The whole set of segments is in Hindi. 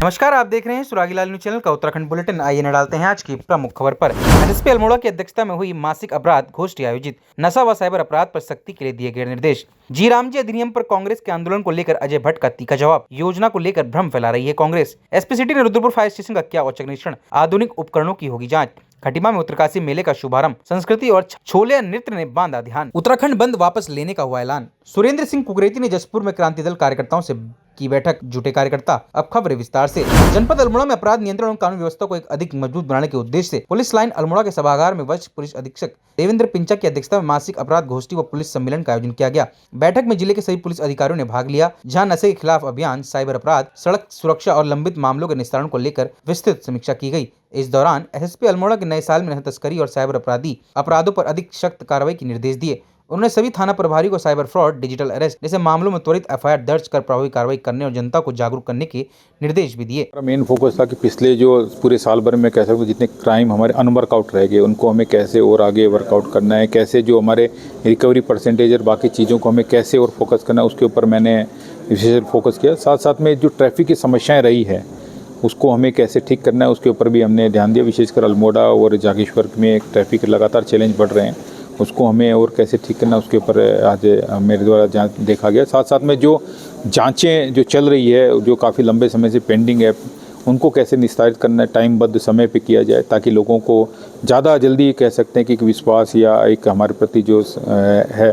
नमस्कार, आप देख रहे हैं सुरागीलाल न्यूज चैनल का उत्तराखंड बुलेटिन। आइए न डालते हैं आज की प्रमुख खबर पर। एसएसपी अल्मोड़ा की अध्यक्षता में हुई मासिक अपराध गोष्ठी आयोजित। नशा व साइबर अपराध पर सख्ती के लिए दिए गए निर्देश। जी राम जी अधिनियम पर कांग्रेस के आंदोलन को लेकर अजय भट्ट का तीखा जवाब। योजना को लेकर भ्रम फैला रही है कांग्रेस। एसपी सिटी ने रुद्रपुर फायर स्टेशन का किया औचक निरीक्षण। आधुनिक उपकरणों की होगी जाँच। खटीमा में उत्तरकाशी मेले का शुभारंभ। संस्कृति और छोले नृत्य ने बांधा ध्यान। उत्तराखंड बंद वापस लेने का हुआ ऐलान। सुरेंद्र सिंह कुकरेती ने जसपुर में क्रांति दल कार्यकर्ताओं से की बैठक, जुटे कार्यकर्ता। अब खबर विस्तार से। जनपद अल्मोड़ा में अपराध नियंत्रण और कानून व्यवस्था को एक अधिक मजबूत बनाने के उद्देश्य से पुलिस लाइन अल्मोड़ा के सभागार में वरिष्ठ पुलिस अधीक्षक देवेंद्र पिंचा की अध्यक्षता में मासिक अपराध गोष्ठी व पुलिस सम्मेलन का आयोजन किया गया। बैठक में जिले के सभी पुलिस अधिकारियों ने भाग लिया, जहां नशे के खिलाफ अभियान, साइबर अपराध, सड़क सुरक्षा और लंबित मामलों के निस्तारण को लेकर विस्तृत समीक्षा की गई। इस दौरान एसएसपी अल्मोड़ा के नए साल में नशा तस्करी और साइबर अपराधों पर अधिक सख्त कार्रवाई के निर्देश दिए। उन्होंने सभी थाना प्रभारी को साइबर फ्रॉड, डिजिटल अरेस्ट जैसे मामलों में त्वरित एफआईआर दर्ज कर प्रभावी कार्रवाई करने और जनता को जागरूक करने के निर्देश भी दिए। मेन फोकस था कि पिछले जो पूरे साल भर में कैसे जितने क्राइम हमारे अनवर्कआउट रह गए उनको हमें कैसे और आगे वर्कआउट करना है, कैसे जो हमारे रिकवरी परसेंटेज और बाकी चीज़ों को हमें कैसे और फोकस करना है, उसके ऊपर मैंने विशेष फोकस किया। साथ साथ में जो ट्रैफिक की समस्याएँ रही है उसको हमें कैसे ठीक करना है उसके ऊपर भी हमने ध्यान दिया। विशेषकर अल्मोड़ा और जागेश्वर में ट्रैफिक लगातार चैलेंज बढ़ रहे हैं, उसको हमें और कैसे ठीक करना उसके ऊपर आज मेरे द्वारा जांच देखा गया। साथ साथ में जो जांचें जो चल रही है, जो काफ़ी लंबे समय से पेंडिंग है, उनको कैसे निस्तारित करना है, टाइमबद्ध समय पे किया जाए, ताकि लोगों को ज़्यादा जल्दी कह सकते हैं कि एक विश्वास या एक हमारे प्रति जो है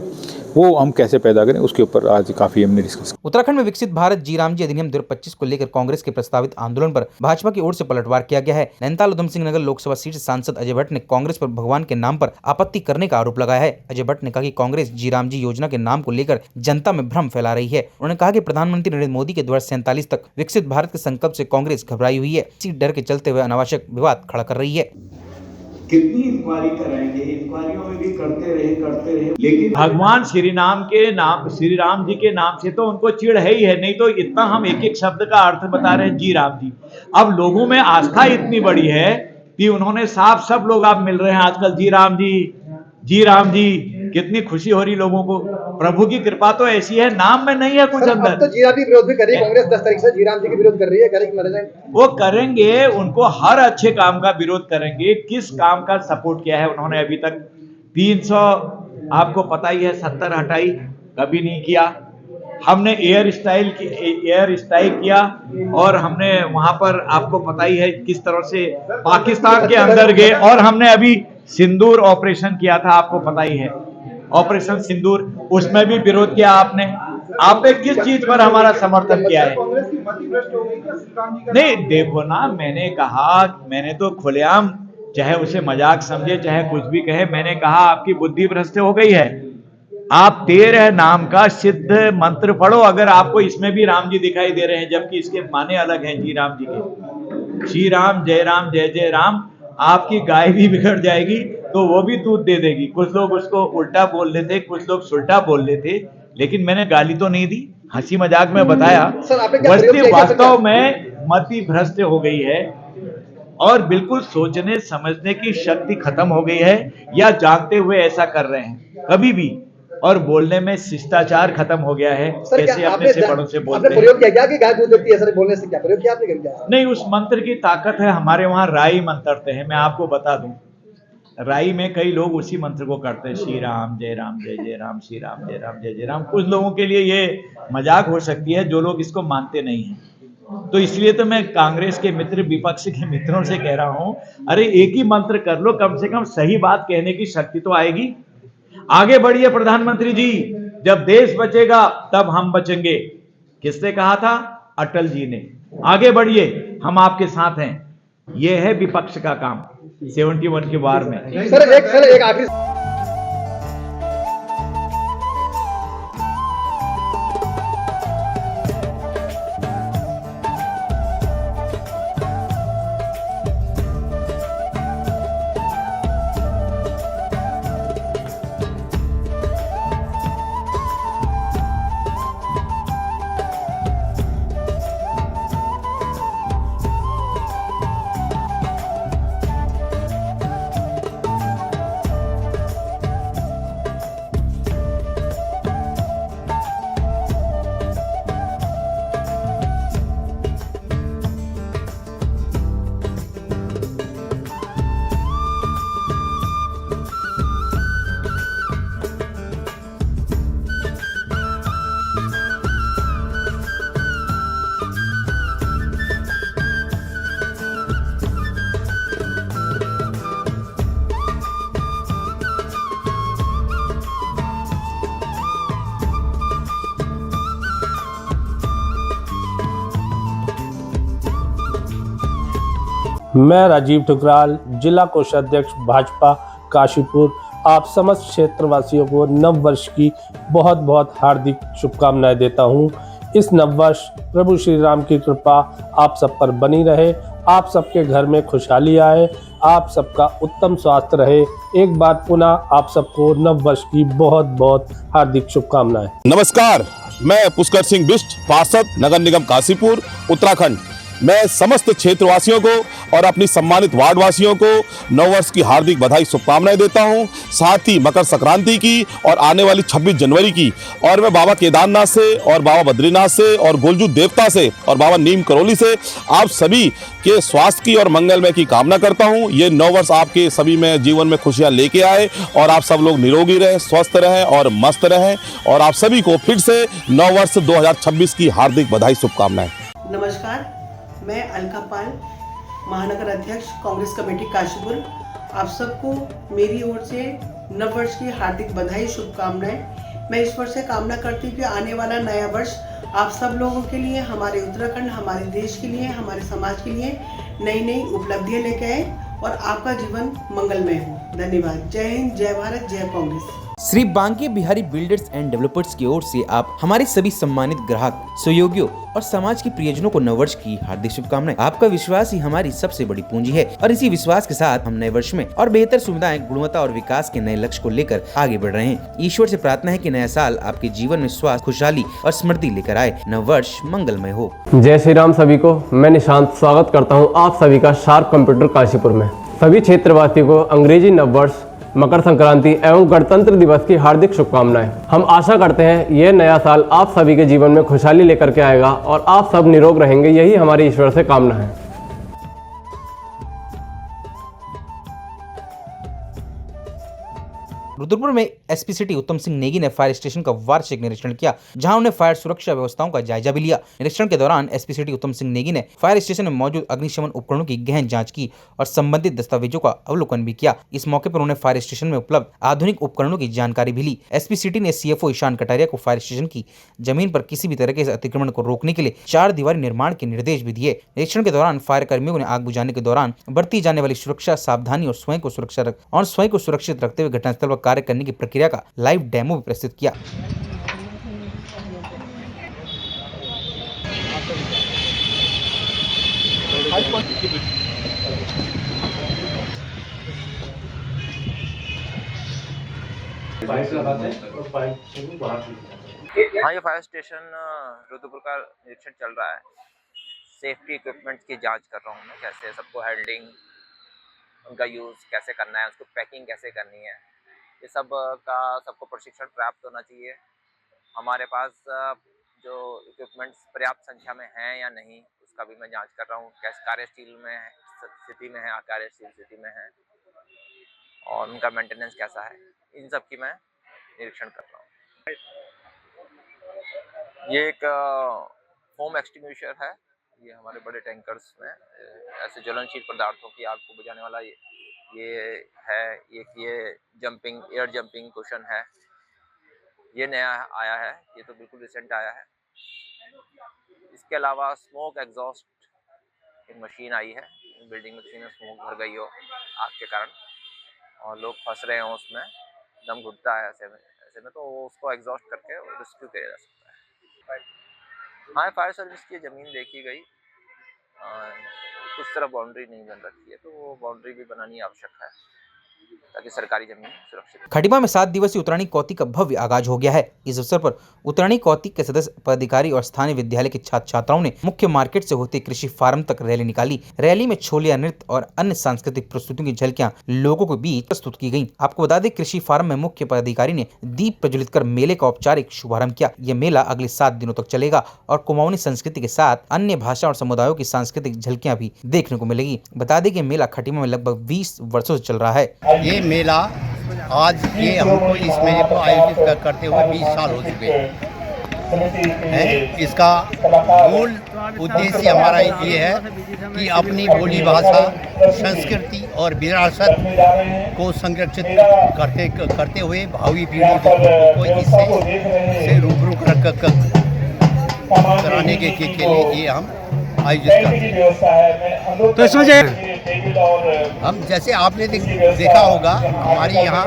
वो हम कैसे पैदा करें, उसके ऊपर आज काफी हमने डिस्कस। उत्तराखंड में विकसित भारत जी राम जी अधिनियम 2025 को लेकर कांग्रेस के प्रस्तावित आंदोलन पर भाजपा की ओर से पलटवार किया गया है। नैनीताल उधम सिंह नगर लोकसभा सीट से सांसद अजय भट्ट ने कांग्रेस पर भगवान के नाम पर आपत्ति करने का आरोप लगाया है। अजय भट्ट ने कहा कि कांग्रेस जी राम जी योजना के नाम को लेकर जनता में भ्रम फैला रही है। उन्होंने कहा कि प्रधानमंत्री नरेंद्र मोदी के 2047 तक विकसित भारत के संकल्प से कांग्रेस घबराई हुई है। इसी डर के चलते हुए अनावश्यक विवाद खड़ा कर रही है। कितनी इंक्वायरी कराएंगे, इंक्वायरियों में भी करते रहे, लेकिन भगवान श्री राम जी के नाम से तो उनको चिढ़ है ही है, नहीं तो इतना हम एक एक शब्द का अर्थ बता रहे हैं जी राम जी। अब लोगों में आस्था इतनी बड़ी है कि उन्होंने साफ सब लोग आप मिल रहे हैं आजकल जी राम जी, कितनी खुशी हो रही लोगों को। प्रभु की कृपा तो ऐसी है, नाम में नहीं है कुछ अंदर। तो जी राम जी विरोध भी कर रही है कांग्रेस, 10 तारीख से जी राम जी की विरोध कर रही है। वो करेंगे, उनको हर अच्छे काम का विरोध करेंगे। किस काम का सपोर्ट किया है उन्होंने अभी तक? 300 आपको पता ही है 70 हटाई, कभी नहीं किया। हमने एयर स्ट्राइक किया और हमने वहां पर आपको पता ही है किस तरह से पाकिस्तान के अंदर गए, और हमने अभी सिंदूर ऑपरेशन किया था, आपको पता ही है ऑपरेशन सिंदूर, उसमें भी विरोध किया आपने किस चीज पर हमारा समर्थन किया है? नहीं देखो ना, मैंने कहा, मैंने तो खुलेआम, चाहे उसे मजाक समझे चाहे कुछ भी कहे, मैंने कहा आपकी बुद्धि भ्रष्ट हो गई है। आप 13 नाम का सिद्ध मंत्र पढ़ो, अगर आपको इसमें भी राम जी दिखाई दे रहे हैं, जबकि इसके माने अलग हैं जी राम जी के। श्री राम जय जय राम। आपकी गाय भी बिगड़ जाएगी तो वो भी दूध दे देगी। कुछ लोग उसको उल्टा बोल लेते, कुछ लोग सुल्टा बोल लेते, लेकिन मैंने गाली तो नहीं दी, हंसी मजाक में बताया। वास्तव में मति भ्रष्ट हो गई है और बिल्कुल सोचने समझने की शक्ति खत्म हो गई है, या जानते हुए ऐसा कर रहे हैं कभी भी, और बोलने में शिष्टाचार खत्म हो गया है। कैसे अपने से बड़ों से बोलते हैं। प्रयोग किया कि गाय दूध देती है, ऐसा बोलने से क्या प्रयोग किया आपने? नहीं, उस मंत्र की ताकत है। हमारे वहां राई मंत्रते हैं, मैं आपको बता दूं, राई में कई लोग उसी मंत्र को करते हैं, श्री राम जय जय राम, श्री राम जय राम। कुछ लोगों के लिए ये मजाक हो सकती है, जो लोग इसको मानते नहीं हैं। तो इसलिए तो मैं कांग्रेस के मित्र, विपक्ष के मित्रों से कह रहा हूं, अरे एक ही मंत्र कर लो, कम से कम सही बात कहने की शक्ति तो आएगी। आगे बढ़िए प्रधानमंत्री जी, जब देश बचेगा तब हम बचेंगे। किसने कहा था? अटल जी ने। आगे बढ़िए, हम आपके साथ हैं। यह है विपक्ष का काम 71 के वार में। सर एक आखिरी मैं राजीव ठुकराल, जिला कोषाध्यक्ष भाजपा काशीपुर, आप समस्त क्षेत्रवासियों को नव वर्ष की बहुत बहुत हार्दिक शुभकामनाएं देता हूं। इस नव वर्ष प्रभु श्री राम की कृपा आप सब पर बनी रहे, आप सबके घर में खुशहाली आए, आप सबका उत्तम स्वास्थ्य रहे। एक बार पुनः आप सबको नव वर्ष की बहुत बहुत हार्दिक शुभकामनाएं। नमस्कार, मैं पुष्कर सिंह बिष्ट, पार्षद नगर निगम काशीपुर उत्तराखंड। मैं समस्त क्षेत्रवासियों को और अपनी सम्मानित वार्डवासियों को नववर्ष की हार्दिक बधाई शुभकामनाएं देता हूं। साथ ही मकर संक्रांति की और आने वाली 26 जनवरी की, और मैं बाबा केदारनाथ से और बाबा बद्रीनाथ से और गोलजू देवता से और बाबा नीम करोली से आप सभी के स्वास्थ्य की और मंगलमय की कामना करता हूं। ये नववर्ष आपके सभी में जीवन में खुशियां लेके आए और आप सब लोग निरोगी रहें, स्वस्थ रहें और मस्त रहें। और आप सभी को फिर से नववर्ष 2026 की हार्दिक बधाई शुभकामनाएं। नमस्कार, मैं अलका पाल, महानगर अध्यक्ष कांग्रेस कमेटी काशीपुर। आप सबको मेरी ओर से नव वर्ष की हार्दिक बधाई शुभकामनाएं। मैं ईश्वर से कामना करती हूँ कि आने वाला नया वर्ष आप सब लोगों के लिए, हमारे उत्तराखंड, हमारे देश के लिए, हमारे समाज के लिए नई नई उपलब्धियां लेके आए और आपका जीवन मंगलमय हो। धन्यवाद। जय हिंद, जय भारत, जय Congress. Shri Banke Bihari builders and developers की ओर से आप हमारे सभी सम्मानित ग्राहक, सहयोगियों और समाज के प्रियजनों को नववर्ष की हार्दिक शुभकामनाएं। आपका विश्वास ही हमारी सबसे बड़ी पूंजी है और इसी विश्वास के साथ हम नए वर्ष में और बेहतर सुविधाएं, गुणवत्ता और विकास के नए लक्ष्य को लेकर आगे बढ़ रहे हैं। ईश्वर से प्रार्थना है कि नया साल आपके जीवन में स्वास्थ्य, खुशहाली और समृद्धि लेकर आए। नव वर्ष मंगलमय हो। जय श्री राम सभी को। मैं निशांत स्वागत करता हूं आप सभी का शार्प कंप्यूटर काशीपुर में। सभी क्षेत्रवासियों को अंग्रेजी नव वर्ष, मकर संक्रांति एवं गणतंत्र दिवस की हार्दिक शुभकामनाएं। हम आशा करते हैं यह नया साल आप सभी के जीवन में खुशहाली लेकर के आएगा और आप सब निरोग रहेंगे, यही हमारी ईश्वर से कामना है। रुद्रपुर में एसपी सिटी उत्तम सिंह नेगी ने फायर स्टेशन का वार्षिक निरीक्षण किया, जहां उन्होंने फायर सुरक्षा व्यवस्थाओं का जायजा भी लिया। निरीक्षण के दौरान एसपी सिटी उत्तम सिंह नेगी ने फायर स्टेशन में मौजूद अग्निशमन उपकरणों की गहन जांच की और संबंधित दस्तावेजों का अवलोकन भी किया। इस मौके पर उन्होंने फायर स्टेशन में उपलब्ध आधुनिक उपकरणों की जानकारी भी ली। एसपी सिटी ने सीएफओ ईशान कटारिया को फायर स्टेशन की जमीन पर किसी भी तरह के अतिक्रमण को रोकने के लिए 4 दीवारी निर्माण के निर्देश भी दिए। निरीक्षण के दौरान फायर कर्मियों ने आग बुझाने के दौरान बरती जाने वाली सुरक्षा सावधानी और स्वयं को सुरक्षित रखते हुए घटनास्थल पर कार्य करने की प्रक्रिया का लाइव डेमो भी प्रस्तुत किया। हाँ, ये फायर स्टेशन रुद्रपुर का निरीक्षण चल रहा है। सेफ्टी इक्विपमेंट्स की जांच कर रहा हूँ मैं, कैसे सबको हैंडलिंग, उनका यूज़ कैसे करना है, उसको पैकिंग कैसे करनी है, ये सब का सबको प्रशिक्षण प्राप्त होना चाहिए। हमारे पास जो इक्विपमेंट्स पर्याप्त संख्या में हैं या नहीं, उसका भी मैं जांच कर रहा हूँ। कैसे कार्यशील में स्थिति में है, अकार्यशील स्थिति में है और उनका मेंटेनेंस कैसा है, इन सब की मैं निरीक्षण कर रहा हूँ। ये एक फोम एक्सटिंग्विशर है। ये हमारे बड़े टैंकर्स में ऐसे ज्वलनशील पदार्थों की आग को बुझाने वाला ये है। ये एयर जंपिंग कुशन है, ये नया आया है, ये तो बिल्कुल रिसेंट आया है। इसके अलावा स्मोक एग्जॉस्ट एक मशीन आई है, बिल्डिंग में किसी में स्मोक भर गई हो आग के कारण और लोग फंस रहे हों उसमें, दम घुटता है ऐसे में तो उसको एग्जॉस्ट करके रेस्क्यू किया जा सकता है। हाँ, फायर सर्विस की ज़मीन देखी गई, कुछ तरह बाउंड्री नहीं बन रखी है, तो वो बाउंड्री भी बनानी आवश्यक है ताकि सरकारी जमीन सुरक्षित। खटीमा में 7 दिवसीय उत्तरायणी कौतिक का भव्य आगाज हो गया है। इस अवसर पर उत्तरायणी कौतिक के सदस्य, पदाधिकारी और स्थानीय विद्यालय के छात्र छात्राओं ने मुख्य मार्केट से होते कृषि फार्म तक रैली निकाली। रैली में छोलिया नृत्य और अन्य सांस्कृतिक प्रस्तुतियों की झलकियां लोगों के बीच प्रस्तुत की गयी। आपको बता दें, कृषि फार्म में मुख्य पदाधिकारी ने दीप प्रज्वलित कर मेले का औपचारिक शुभारंभ किया। यह मेला अगले 7 दिनों तक चलेगा और कुमाऊनी संस्कृति के साथ अन्य भाषा और समुदायों की सांस्कृतिक झलकियां भी देखने को मिलेगी। बता दें कि मेला खटीमा में लगभग 20 वर्षों से चल रहा है। ये मेला आज ये हमको इस मेले को आयोजित करते हुए 20 साल हो चुके हैं। इसका मूल उद्देश्य हमारा ये है कि अपनी बोली भाषा, संस्कृति और विरासत को संरक्षित करते हुए भावी पीढ़ी को इससे रूबरू कराने के लिए ये हम आयोजित करते हैं। तो इसमें हम जैसे आपने देखा होगा हमारे यहाँ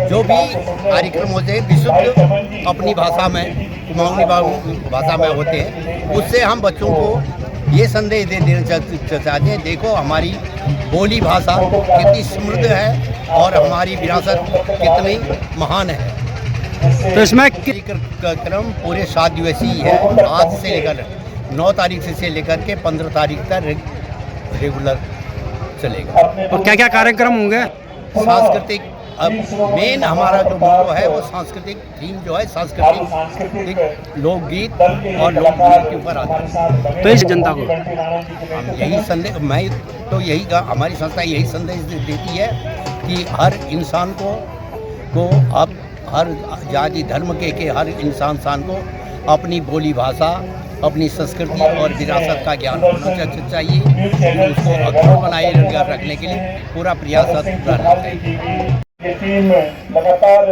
जो भी कार्यक्रम होते हैं विशुद्ध अपनी भाषा में कुमाऊनी भाषा में होते हैं, उससे हम बच्चों को ये संदेश दे देना चाहते हैं, देखो हमारी बोली भाषा कितनी समृद्ध है और हमारी विरासत कितनी महान है। तो इसमें कार्यक्रम पूरे 7 दिवसीय है, आज से लेकर 9 तारीख से लेकर के 15 तारीख तक रेगुलर चलेगा। और क्या क्या कार्यक्रम होंगे? सांस्कृतिक, अब मेन हमारा जो मोटो है वो सांस्कृतिक थीम जो है सांस्कृतिक लोकगीत और लोकगीत के ऊपर आता है। तो इस जनता को हम यही संदेश, मैं तो यही हमारी संस्था यही संदेश देती है कि हर इंसान को अब हर जाति धर्म के हर इंसान को अपनी बोली भाषा, अपनी संस्कृति और विरासत का ज्ञान होना चाहिए। उसको अक्षुण्ण बनाए रखने के लिए पूरा प्रयास करना चाहिए।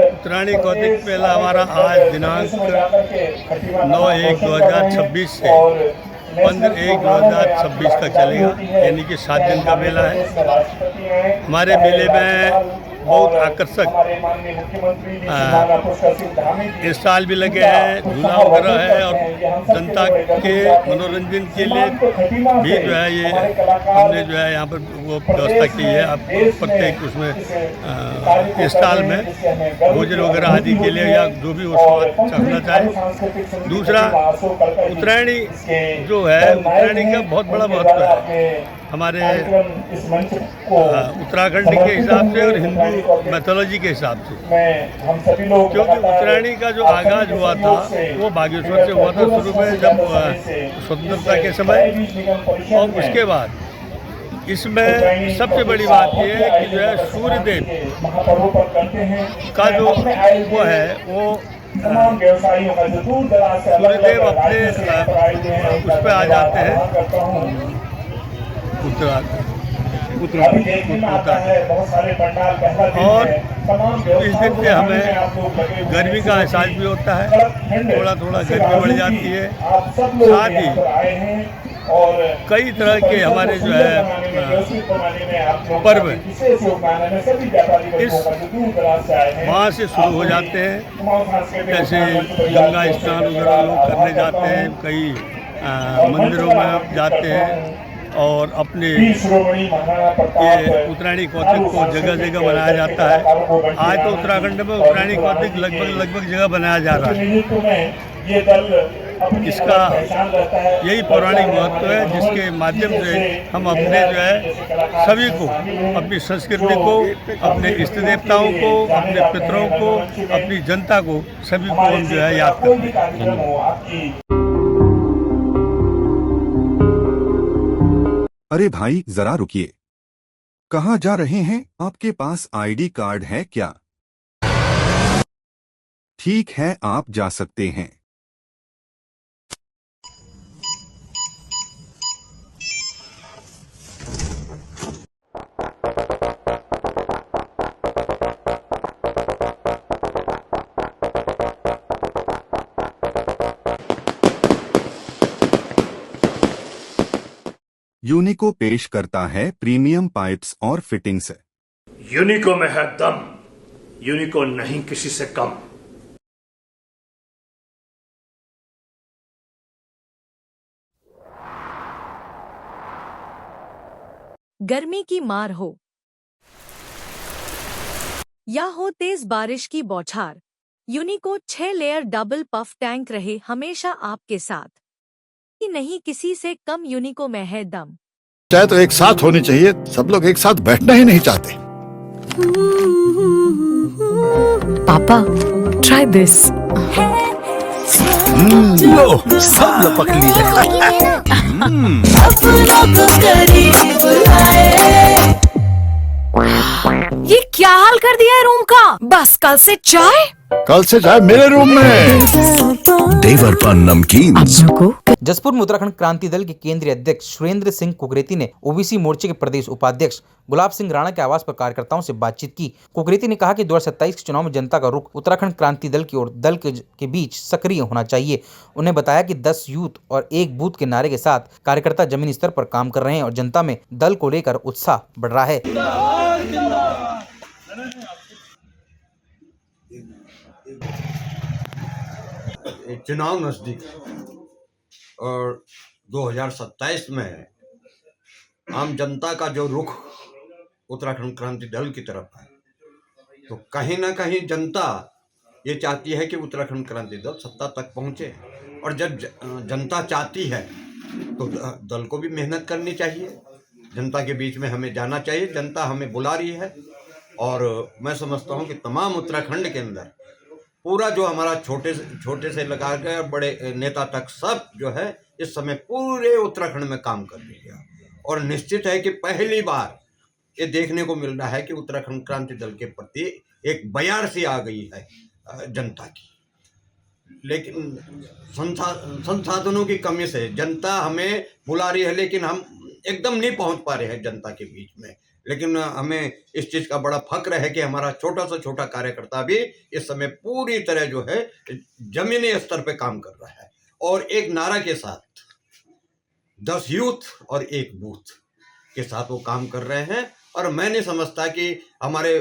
उत्तरायणी कौतिक मेला हमारा आज दिनांक 9/1/2026 से 15/1/2026 तक चलेगा, यानी कि 7 दिन का मेला है। हमारे मेले में बहुत आकर्षक इस साल भी लगे हैं, झूला वगैरह है और जनता के मनोरंजन के लिए भी जो है ये हमने जो है यहाँ पर वो व्यवस्था की है। आप प्रत्येक उसमें स्टॉल में भोजन वगैरह आदि के लिए या जो भी वो स्वाद चाहना चाहे। दूसरा, उत्तरायणी जो है, उत्तरायणी का बहुत बड़ा महत्व है हमारे उत्तराखंड के हिसाब से और हिंदू मैथोलॉजी के हिसाब से, क्योंकि उत्तरायणी का जो आगाज़ हुआ था वो बागेश्वर से हुआ था शुरू में, जब स्वतंत्रता के समय। और उसके बाद इसमें सबसे बड़ी बात ये है कि जो है सूर्यदेव का जो वो है वो सूर्यदेव अपने उस पर आ जाते हैं और इस दिन पे हमें गर्मी का एहसास भी होता है, थोड़ा थोड़ा गर्मी बढ़ जाती है। साथ ही कई तरह के हमारे जो है पर्व इस वहाँ से शुरू हो जाते हैं, जैसे गंगा स्नान वगैरह लोग करने जाते हैं, कई मंदिरों में जाते हैं और अपने ये उत्तरायणी कौतिक को जगह जगह बनाया जाता है। आज तो उत्तराखंड में उत्तरायणी कौतिक लगभग जगह बनाया जा रहा है। इसका यही पौराणिक महत्व है, जिसके माध्यम से हम अपने जो है सभी को, अपनी संस्कृति को, अपने इष्ट देवताओं को, अपने पितरों को, अपनी जनता को, सभी को हम जो है याद करते हैं। अरे भाई जरा रुकिए, कहाँ जा रहे हैं? आपके पास आईडी कार्ड है क्या? ठीक है, आप जा सकते हैं। यूनिको पेश करता है प्रीमियम पाइप्स और फिटिंग्स। यूनिको में है दम, यूनिको नहीं किसी से कम। गर्मी की मार हो या हो तेज बारिश की बौछार, यूनिको 6 लेयर डबल पफ टैंक रहे हमेशा आपके साथ। नहीं किसी से कम, यूनिको में है दम। चाहे तो एक साथ होनी चाहिए, सब लोग एक साथ बैठना ही नहीं चाहते। पापा ट्राई दिस। लो सब लपक लिए। ये क्या हाल कर दिया है रूम का? बस कल से चाय कल से चाहे मेरे रूम में। देवर पान नमकीन। जसपुर में उत्तराखंड क्रांति दल के केंद्रीय अध्यक्ष सुरेंद्र सिंह कुकरेती ने ओबीसी मोर्चे के प्रदेश उपाध्यक्ष गुलाब सिंह राणा के आवास पर कार्यकर्ताओं से बातचीत की। कुकरेती ने कहा कि 2027 के चुनाव में जनता का रुख उत्तराखंड क्रांति दल की ओर दल के बीच सक्रिय होना चाहिए। उन्हें बताया कि 10 यूथ और 1 बूथ के नारे के साथ कार्यकर्ता जमीनी स्तर पर काम कर रहे हैं और जनता में दल को लेकर उत्साह बढ़ रहा है। चुनाव नजदीक और 2027 में आम जनता का जो रुख उत्तराखंड क्रांति दल की तरफ है, तो कहीं ना कहीं जनता ये चाहती है कि उत्तराखंड क्रांति दल सत्ता तक पहुंचे। और जब जनता चाहती है तो दल को भी मेहनत करनी चाहिए, जनता के बीच में हमें जाना चाहिए। जनता हमें बुला रही है और मैं समझता हूं कि तमाम उत्तराखंड के अंदर पूरा जो हमारा छोटे से लगा कर बड़े नेता तक सब जो है इस समय पूरे उत्तराखंड में काम कर रही है। और निश्चित है कि पहली बार ये देखने को मिल रहा है कि उत्तराखंड क्रांति दल के प्रति एक बयार सी आ गई है जनता की। लेकिन संसाधनों की कमी से जनता हमें बुला रही है, लेकिन हम एकदम नहीं पहुंच पा रहे हैं जनता के बीच में। लेकिन हमें इस चीज़ का बड़ा फक्र है कि हमारा छोटा से छोटा कार्यकर्ता भी इस समय पूरी तरह जो है जमीनी स्तर पे काम कर रहा है और एक नारा के साथ 10 यूथ और 1 बूथ के साथ वो काम कर रहे हैं। और मैं नहीं समझता कि हमारे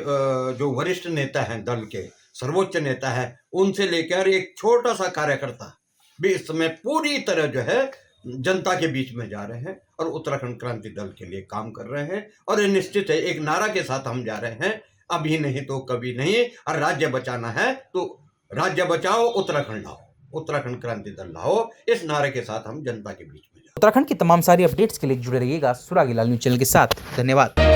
जो वरिष्ठ नेता हैं दल के, सर्वोच्च नेता है, उनसे लेकर एक छोटा सा कार्यकर्ता भी इस समय पूरी तरह जो है जनता के बीच में जा रहे हैं और उत्तराखंड क्रांति दल के लिए काम कर रहे हैं। और ये निश्चित है एक नारा के साथ हम जा रहे हैं, अभी नहीं तो कभी नहीं। और राज्य बचाना है तो राज्य बचाओ, उत्तराखंड लाओ, उत्तराखंड क्रांति दल लाओ, इस नारे के साथ हम जनता के बीच में। उत्तराखंड की तमाम सारी अपडेट्स के लिए जुड़े रहिएगा सुरागी लाल न्यूज़ चैनल के साथ। धन्यवाद।